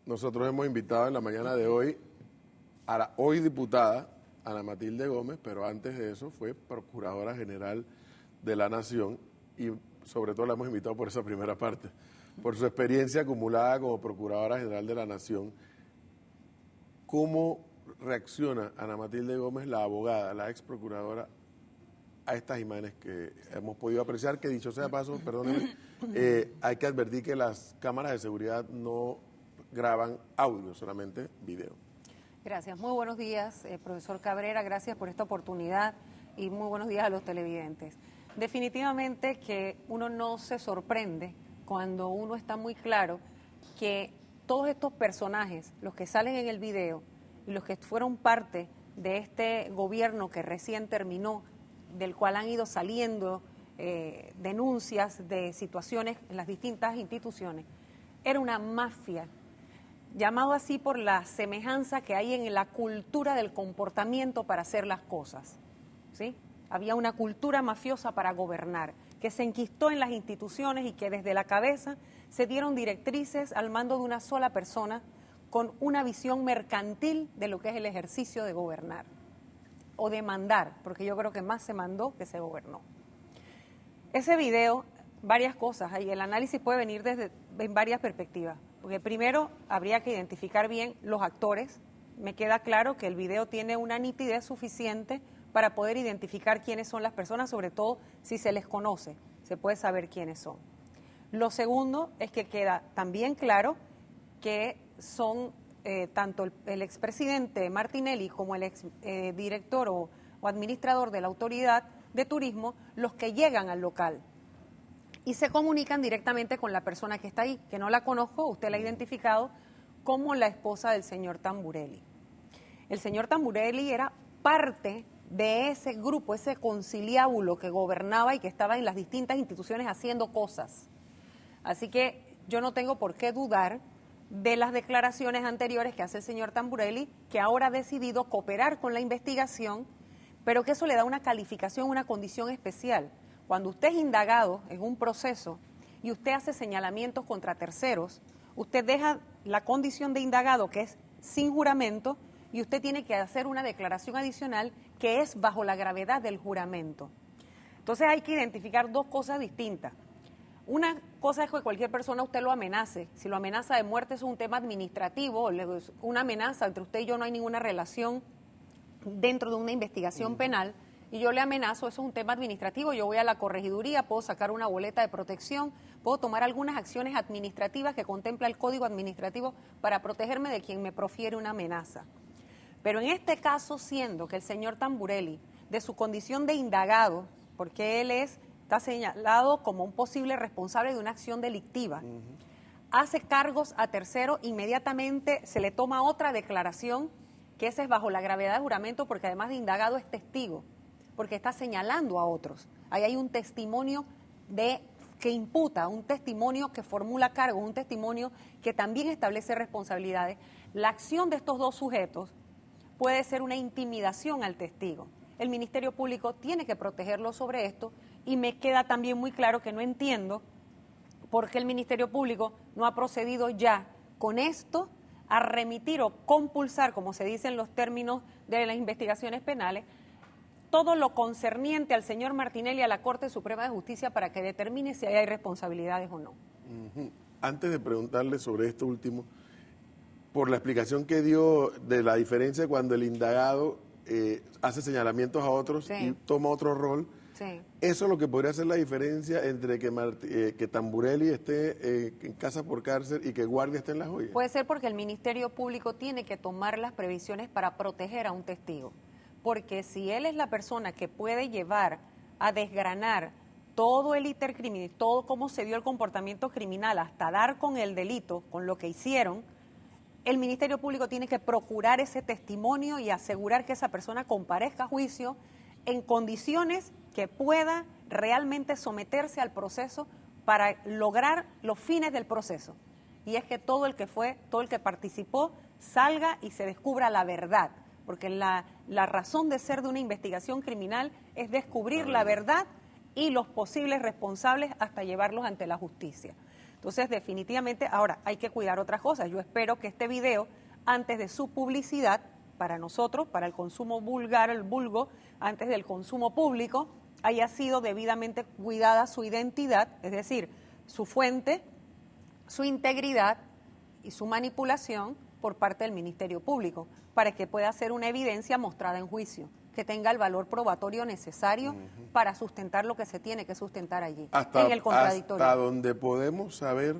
nosotros hemos invitado en la mañana de hoy a la hoy diputada Ana Matilde Gómez, pero antes de eso fue Procuradora General de la Nación y sobre todo la hemos invitado por esa primera parte, por su experiencia acumulada como Procuradora General de la Nación. ¿Cómo reacciona Ana Matilde Gómez, la abogada, la ex procuradora, a estas imágenes que hemos podido apreciar? Que dicho sea de paso, perdónenme, hay que advertir que las cámaras de seguridad no graban audio, solamente video. Gracias. Muy buenos días, profesor Cabrera. Gracias por esta oportunidad y muy buenos días a los televidentes. Definitivamente que uno no se sorprende cuando uno está muy claro que todos estos personajes, los que salen en el video y los que fueron parte de este gobierno que recién terminó, del cual han ido saliendo denuncias de situaciones en las distintas instituciones, era una mafia, llamado así por la semejanza que hay en la cultura del comportamiento para hacer las cosas, ¿sí? Había una cultura mafiosa para gobernar, que se enquistó en las instituciones y que desde la cabeza se dieron directrices al mando de una sola persona con una visión mercantil de lo que es el ejercicio de gobernar o de mandar, porque yo creo que más se mandó que se gobernó. Ese video, varias cosas, ahí el análisis puede venir en varias perspectivas, porque primero habría que identificar bien los actores. Me queda claro que el video tiene una nitidez suficiente para poder identificar quiénes son las personas, sobre todo si se les conoce, se puede saber quiénes son. Lo segundo es que queda también claro que son tanto el expresidente Martinelli como el exdirector o administrador de la Autoridad de Turismo los que llegan al local y se comunican directamente con la persona que está ahí, que no la conozco, usted la ha identificado como la esposa del señor Tamburelli. El señor Tamburelli era parte de ese grupo, ese conciliábulo que gobernaba y que estaba en las distintas instituciones haciendo cosas. Así que yo no tengo por qué dudar de las declaraciones anteriores que hace el señor Tamburelli, que ahora ha decidido cooperar con la investigación, pero que eso le da una calificación, una condición especial. Cuando usted es indagado en un proceso y usted hace señalamientos contra terceros, usted deja la condición de indagado, que es sin juramento, y usted tiene que hacer una declaración adicional que es bajo la gravedad del juramento. Entonces hay que identificar dos cosas distintas. Una cosa es que cualquier persona usted lo amenace. Si lo amenaza de muerte es un tema administrativo, una amenaza entre usted y yo, no hay ninguna relación dentro de una investigación penal, y yo le amenazo, eso es un tema administrativo, yo voy a la corregiduría, puedo sacar una boleta de protección, puedo tomar algunas acciones administrativas que contempla el Código Administrativo para protegerme de quien me profiere una amenaza. Pero en este caso, siendo que el señor Tamburelli, de su condición de indagado, porque él está señalado como un posible responsable de una acción delictiva, hace cargos a tercero, inmediatamente se le toma otra declaración, que esa es bajo la gravedad del juramento, porque además de indagado es testigo, porque está señalando a otros. Ahí hay un testimonio que imputa, un testimonio que formula cargos, un testimonio que también establece responsabilidades. La acción de estos dos sujetos puede ser una intimidación al testigo. El Ministerio Público tiene que protegerlo sobre esto, y me queda también muy claro que no entiendo por qué el Ministerio Público no ha procedido ya con esto a remitir o compulsar, como se dice en los términos de las investigaciones penales, todo lo concerniente al señor Martinelli a la Corte Suprema de Justicia para que determine si hay responsabilidades o no. Antes de preguntarle sobre esto último, por la explicación que dio de la diferencia cuando el indagado hace señalamientos a otros y toma otro rol, eso es lo que podría hacer la diferencia entre que Tamburelli esté en casa por cárcel y que Guardia esté en La Joya. Puede ser porque el Ministerio Público tiene que tomar las previsiones para proteger a un testigo. Porque si él es la persona que puede llevar a desgranar todo el iter criminis, todo cómo se dio el comportamiento criminal hasta dar con el delito, con lo que hicieron, el Ministerio Público tiene que procurar ese testimonio y asegurar que esa persona comparezca a juicio en condiciones que pueda realmente someterse al proceso para lograr los fines del proceso. Y es que todo el que participó, salga y se descubra la verdad. Porque la razón de ser de una investigación criminal es descubrir la verdad y los posibles responsables hasta llevarlos ante la justicia. Entonces, definitivamente, ahora hay que cuidar otras cosas. Yo espero que este video, antes de su publicidad, para nosotros, para el consumo vulgar, el vulgo, antes del consumo público, haya sido debidamente cuidada su identidad, es decir, su fuente, su integridad y su manipulación por parte del Ministerio Público, para que pueda ser una evidencia mostrada en juicio, que tenga el valor probatorio necesario para sustentar lo que se tiene que sustentar allí, en el contradictorio. Hasta donde podemos saber,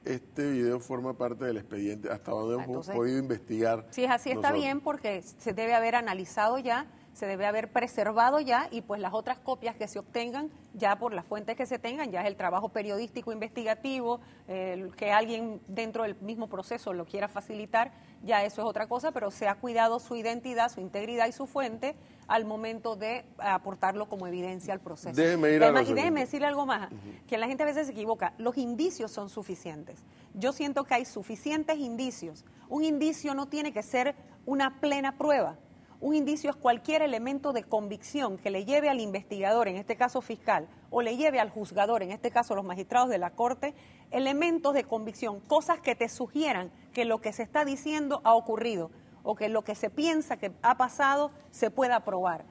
este video forma parte del expediente, hasta donde hemos podido investigar. Si es así, está bien, porque se debe haber analizado ya, se debe haber preservado ya, y pues las otras copias que se obtengan ya por las fuentes que se tengan, ya es el trabajo periodístico investigativo, que alguien dentro del mismo proceso lo quiera facilitar, ya eso es otra cosa, pero se ha cuidado su identidad, su integridad y su fuente al momento de aportarlo como evidencia al proceso. Déjeme ir y déjeme decirle algo más, que la gente a veces se equivoca, los indicios son suficientes. Yo siento que hay suficientes indicios. Un indicio no tiene que ser una plena prueba. Un indicio es cualquier elemento de convicción que le lleve al investigador, en este caso fiscal, o le lleve al juzgador, en este caso los magistrados de la Corte, elementos de convicción, cosas que te sugieran que lo que se está diciendo ha ocurrido o que lo que se piensa que ha pasado se pueda probar.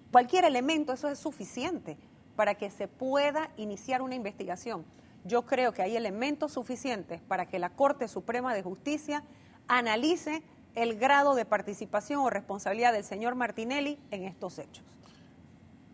Cualquier elemento, eso es suficiente para que se pueda iniciar una investigación. Yo creo que hay elementos suficientes para que la Corte Suprema de Justicia analice el grado de participación o responsabilidad del señor Martinelli en estos hechos.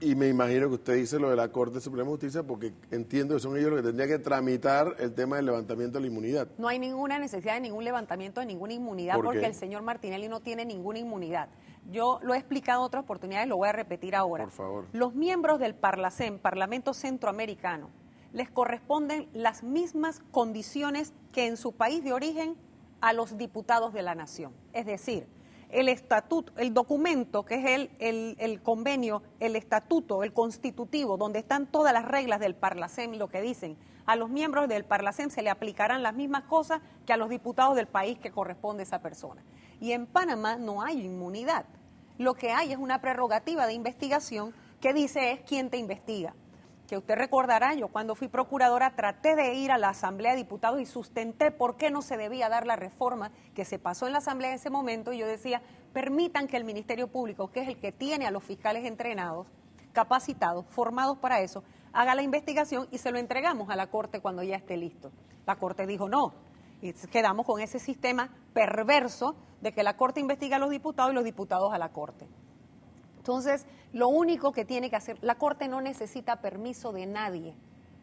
Y me imagino que usted dice lo de la Corte Suprema de Justicia porque entiendo que son ellos los que tendrían que tramitar el tema del levantamiento de la inmunidad. No hay ninguna necesidad de ningún levantamiento de ninguna inmunidad porque el señor Martinelli no tiene ninguna inmunidad. Yo lo he explicado en otras oportunidades, lo voy a repetir ahora. Por favor. Los miembros del Parlacén, Parlamento Centroamericano, les corresponden las mismas condiciones que en su país de origen a los diputados de la nación. Es decir, el estatuto, el documento que es el convenio, el estatuto, el constitutivo, donde están todas las reglas del Parlacén, lo que dicen, a los miembros del Parlacén se le aplicarán las mismas cosas que a los diputados del país que corresponde a esa persona. Y en Panamá no hay inmunidad. Lo que hay es una prerrogativa de investigación que dice es quién te investiga. Que usted recordará, yo cuando fui procuradora traté de ir a la Asamblea de Diputados y sustenté por qué no se debía dar la reforma que se pasó en la Asamblea en ese momento, y yo decía, permitan que el Ministerio Público, que es el que tiene a los fiscales entrenados, capacitados, formados para eso, haga la investigación y se lo entregamos a la Corte cuando ya esté listo. La Corte dijo no, y quedamos con ese sistema perverso de que la Corte investiga a los diputados y los diputados a la Corte. Entonces, lo único que tiene que hacer, la Corte no necesita permiso de nadie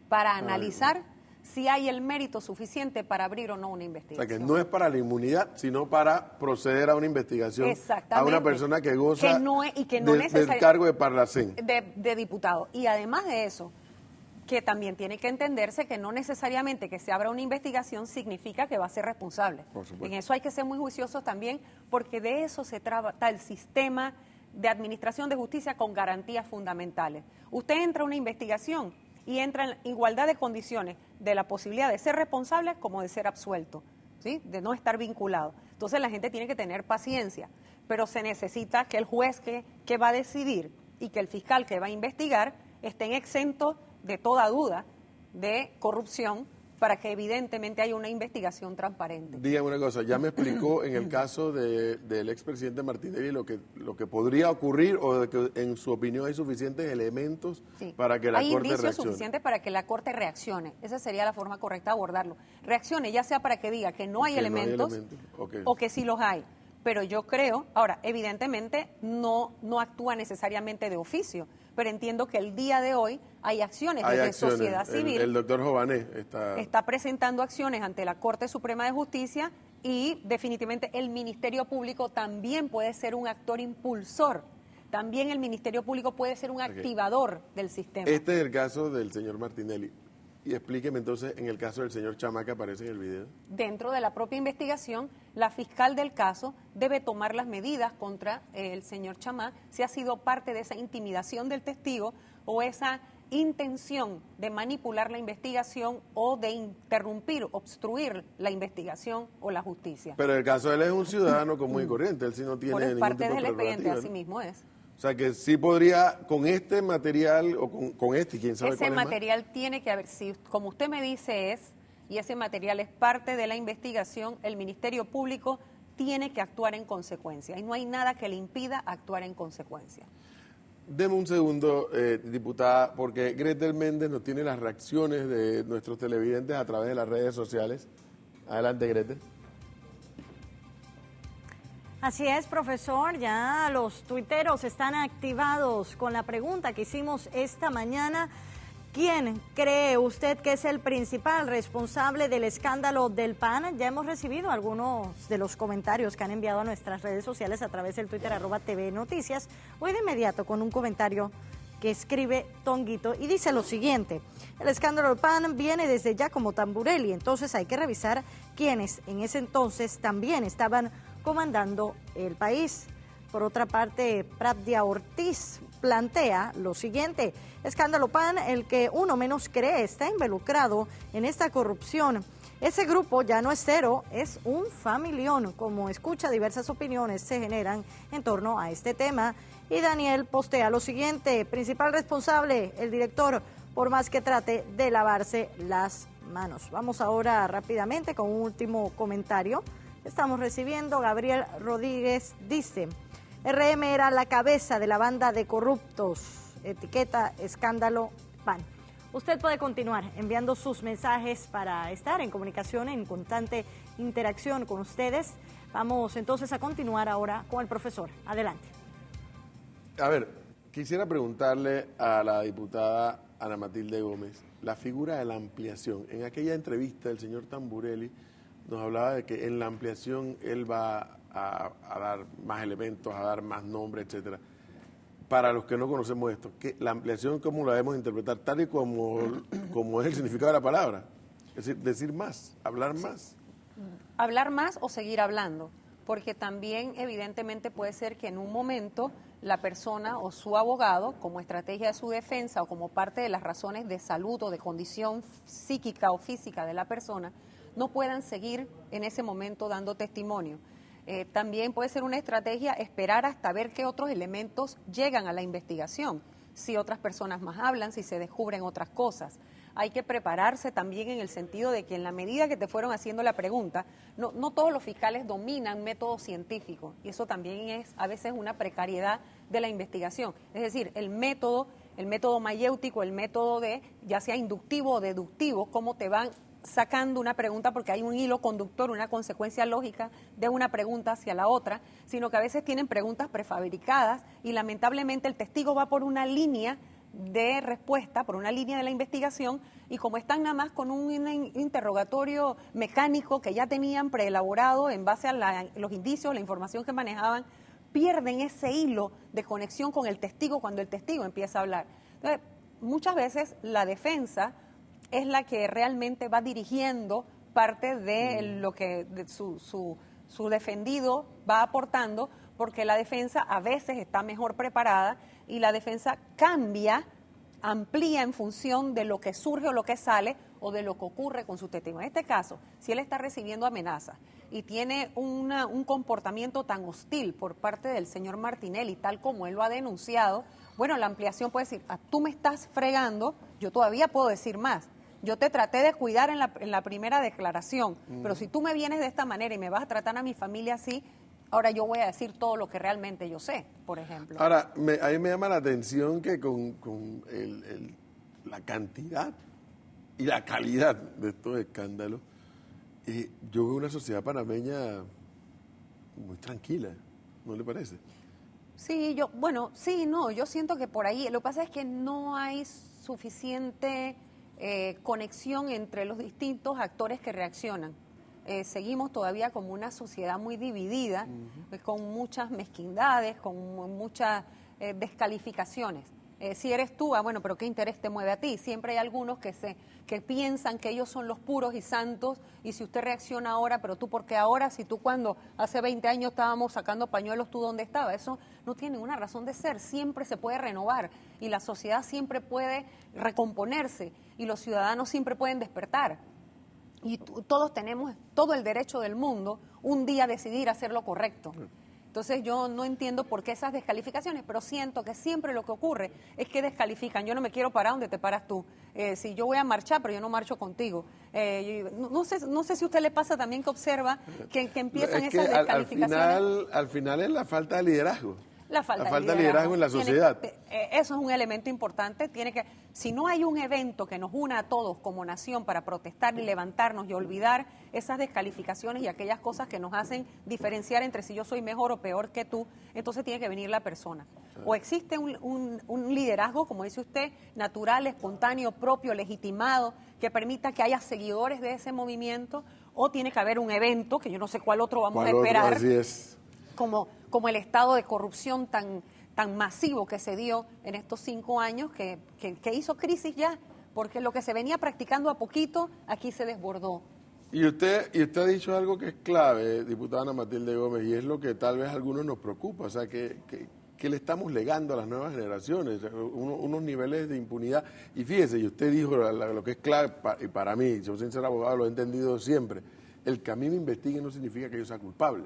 para analizar si hay el mérito suficiente para abrir o no una investigación. O sea, que no es para la inmunidad, sino para proceder a una investigación a una persona que goza del cargo de Parlacén. De diputado. Y además de eso, que también tiene que entenderse que no necesariamente que se abra una investigación significa que va a ser responsable. Por supuesto. En eso hay que ser muy juiciosos también, porque de eso se trata el sistema de administración de justicia con garantías fundamentales. Usted entra a una investigación y entra en igualdad de condiciones de la posibilidad de ser responsable como de ser absuelto, ¿sí? De no estar vinculado. Entonces la gente tiene que tener paciencia, pero se necesita que el juez que va a decidir y que el fiscal que va a investigar estén exentos de toda duda de corrupción para que evidentemente haya una investigación transparente. Dígame una cosa, ya me explicó en el caso del expresidente Martinelli lo que podría ocurrir, o de que en su opinión hay suficientes elementos para que la Corte reaccione. Hay indicios suficientes para que la Corte reaccione. Esa sería la forma correcta de abordarlo. Reaccione, ya sea para que diga que no hay elementos o que sí los hay. Pero yo creo, ahora, evidentemente no actúa necesariamente de oficio, pero entiendo que el día de hoy hay acciones desde sociedad civil. El doctor Jované está presentando acciones ante la Corte Suprema de Justicia, y definitivamente el Ministerio Público también puede ser un actor impulsor. También el Ministerio Público puede ser un activador del sistema. Este es el caso del señor Martinelli. Y explíqueme entonces, en el caso del señor Chamá que aparece en el video. Dentro de la propia investigación, la fiscal del caso debe tomar las medidas contra el señor Chamá si ha sido parte de esa intimidación del testigo o esa intención de manipular la investigación o de interrumpir, obstruir la investigación o la justicia. Pero el caso de él es un ciudadano común y corriente, él sí no tiene ningún tipo de prerrogativa, parte del expediente, así mismo es. O sea que sí podría, con este material, o con este, quién sabe ese cuál es material tiene que haber, si como usted me dice y ese material es parte de la investigación, el Ministerio Público tiene que actuar en consecuencia y no hay nada que le impida actuar en consecuencia. Deme un segundo, diputada, porque Gretel Méndez nos tiene las reacciones de nuestros televidentes a través de las redes sociales. Adelante, Gretel. Así es, profesor, ya los tuiteros están activados con la pregunta que hicimos esta mañana. ¿Quién cree usted que es el principal responsable del escándalo del PAN? Ya hemos recibido algunos de los comentarios que han enviado a nuestras redes sociales a través del Twitter @tvnoticias. Voy de inmediato con un comentario que escribe Tonguito y dice lo siguiente: el escándalo del PAN viene desde Giacomo Tamburelli, entonces hay que revisar quiénes en ese entonces también estaban comandando el país. Por otra parte, Pratdia Ortiz plantea lo siguiente: escándalo PAN, el que uno menos cree está involucrado en esta corrupción. Ese grupo ya no es cero, es un familión. Como escucha, diversas opiniones se generan en torno a este tema. Y Daniel postea lo siguiente: principal responsable, el director, por más que trate de lavarse las manos. Vamos ahora rápidamente con un último comentario. Estamos recibiendo. Gabriel Rodríguez dice: RM era la cabeza de la banda de corruptos, etiqueta escándalo PAN. Usted puede continuar enviando sus mensajes para estar en comunicación, en constante interacción con ustedes. Vamos entonces a continuar ahora con el profesor. Adelante. A ver, quisiera preguntarle a la diputada Ana Matilde Gómez la figura de la ampliación. En aquella entrevista el señor Tamburelli nos hablaba de que en la ampliación él va a dar más elementos, a dar más nombres, etcétera. Para los que no conocemos esto, la ampliación, ¿cómo la debemos interpretar? Tal y como es el significado de la palabra. Es decir más, hablar más. Hablar más o seguir hablando, porque también evidentemente puede ser que en un momento la persona o su abogado, como estrategia de su defensa o como parte de las razones de salud o de condición psíquica o física de la persona, no puedan seguir en ese momento dando testimonio. También puede ser una estrategia esperar hasta ver qué otros elementos llegan a la investigación, si otras personas más hablan, si se descubren otras cosas. Hay que prepararse también en el sentido de que en la medida que te fueron haciendo la pregunta, no todos los fiscales dominan métodos científicos y eso también es a veces una precariedad de la investigación. Es decir, el método mayéutico, el método de ya sea inductivo o deductivo, cómo te van sacando una pregunta porque hay un hilo conductor, una consecuencia lógica de una pregunta hacia la otra, sino que a veces tienen preguntas prefabricadas y lamentablemente el testigo va por una línea de respuesta, por una línea de la investigación y como están nada más con un interrogatorio mecánico que ya tenían preelaborado en base a los indicios, la información que manejaban, pierden ese hilo de conexión con el testigo cuando el testigo empieza a hablar. Entonces, muchas veces la defensa es la que realmente va dirigiendo parte de lo que su defendido va aportando, porque la defensa a veces está mejor preparada y la defensa cambia, amplía en función de lo que surge o lo que sale o de lo que ocurre con su testigo. En este caso, si él está recibiendo amenazas y tiene un comportamiento tan hostil por parte del señor Martinelli, tal como él lo ha denunciado, bueno, la ampliación puede decir, tú me estás fregando, yo todavía puedo decir más. Yo te traté de cuidar en la primera declaración, pero si tú me vienes de esta manera y me vas a tratar a mi familia así, ahora yo voy a decir todo lo que realmente yo sé, por ejemplo. Ahora, a mí me llama la atención que con la cantidad y la calidad de estos escándalos, yo veo una sociedad panameña muy tranquila, ¿no le parece? Sí, yo siento que por ahí, lo que pasa es que no hay suficiente conexión entre los distintos actores que reaccionan. Seguimos todavía como una sociedad muy dividida, con muchas mezquindades, con muchas descalificaciones. Si eres tú, bueno, pero ¿qué interés te mueve a ti? Siempre hay algunos que piensan que ellos son los puros y santos, y si usted reacciona ahora, pero tú, ¿por qué ahora? Si tú cuando hace 20 años estábamos sacando pañuelos, ¿tú dónde estabas? Eso no tiene una razón de ser, siempre se puede renovar, y la sociedad siempre puede recomponerse, y los ciudadanos siempre pueden despertar. Y todos tenemos todo el derecho del mundo un día a decidir hacer lo correcto. Entonces yo no entiendo por qué esas descalificaciones, pero siento que siempre lo que ocurre es que descalifican. Yo no me quiero parar donde te paras tú. Si yo voy a marchar, pero yo no marcho contigo. No sé si a usted le pasa también que observa que empiezan esas descalificaciones. Al final es la falta de liderazgo. La falta de liderazgo en la sociedad. Eso es un elemento importante. Si no hay un evento que nos una a todos como nación para protestar y levantarnos y olvidar esas descalificaciones y aquellas cosas que nos hacen diferenciar entre si yo soy mejor o peor que tú, entonces tiene que venir la persona. O existe un liderazgo, como dice usted, natural, espontáneo, propio, legitimado, que permita que haya seguidores de ese movimiento, o tiene que haber un evento, que yo no sé cuál otro vamos a esperar. Así es. Como el estado de corrupción tan masivo que se dio en estos 5 años, que hizo crisis ya, porque lo que se venía practicando a poquito, aquí se desbordó. Y usted ha dicho algo que es clave, diputada Ana Matilde Gómez, y es lo que tal vez a algunos nos preocupa, o sea, que le estamos legando a las nuevas generaciones, unos niveles de impunidad. Y fíjese, y usted dijo lo que es clave, y para mí, yo sin ser abogado lo he entendido siempre, el que a mí me investigue no significa que yo sea culpable.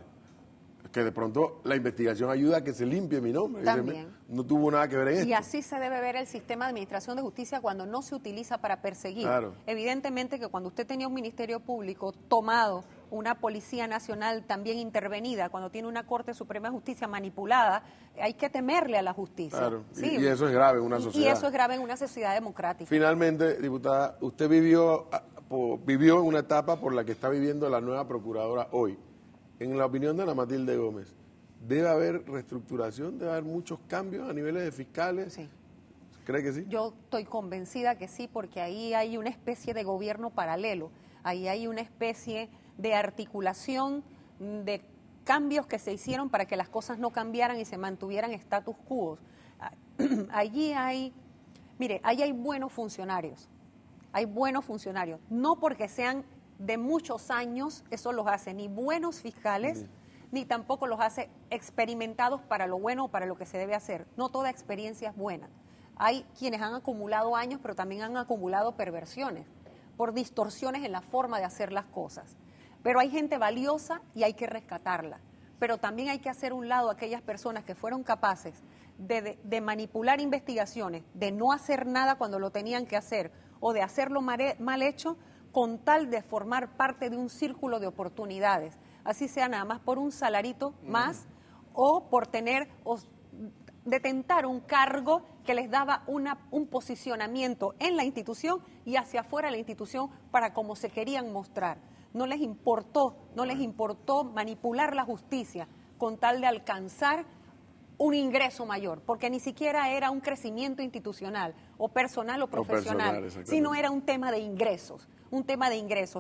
Que de pronto la investigación ayuda a que se limpie mi nombre. También. No tuvo nada que ver en esto. Y así se debe ver el sistema de administración de justicia cuando no se utiliza para perseguir. Claro. Evidentemente que cuando usted tenía un ministerio público tomado, una Policía Nacional también intervenida, cuando tiene una Corte Suprema de Justicia manipulada, hay que temerle a la justicia. Claro, ¿sí? y eso es grave en una sociedad. Y eso es grave en una sociedad democrática. Finalmente, diputada, usted vivió en una etapa por la que está viviendo la nueva procuradora hoy. En la opinión de Ana Matilde Gómez, ¿debe haber reestructuración? ¿Debe haber muchos cambios a niveles de fiscales? Sí. ¿Cree que sí? Yo estoy convencida que sí, porque ahí hay una especie de gobierno paralelo, ahí hay una especie de articulación de cambios que se hicieron para que las cosas no cambiaran y se mantuvieran status quo. Allí hay buenos funcionarios, no porque sean de muchos años, eso los hace ni buenos fiscales, ni tampoco los hace experimentados para lo bueno o para lo que se debe hacer. No toda experiencia es buena. Hay quienes han acumulado años, pero también han acumulado perversiones, por distorsiones en la forma de hacer las cosas. Pero hay gente valiosa y hay que rescatarla. Pero también hay que hacer un lado a aquellas personas que fueron capaces de manipular investigaciones, de no hacer nada cuando lo tenían que hacer, o de hacerlo mal hecho, con tal de formar parte de un círculo de oportunidades, así sea nada más por un salarito más o por detentar un cargo que les daba un posicionamiento en la institución y hacia afuera de la institución para cómo se querían mostrar. No les importó manipular la justicia con tal de alcanzar un ingreso mayor, porque ni siquiera era un crecimiento institucional o personal o profesional, sino era un tema de ingresos.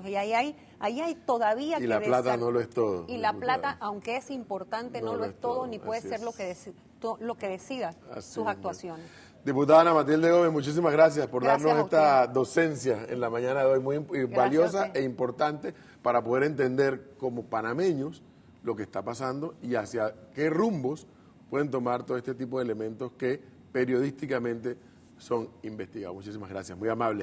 Y ahí hay todavía y la plata no lo es todo. Y la plata, aunque es importante, no lo es todo, ni puede ser lo que decida sus actuaciones. Diputada Ana Matilde Gómez, muchísimas gracias por darnos esta docencia en la mañana de hoy, muy valiosa e importante para poder entender como panameños lo que está pasando y hacia qué rumbos pueden tomar todo este tipo de elementos que periodísticamente son investigados. Muchísimas gracias, muy amable.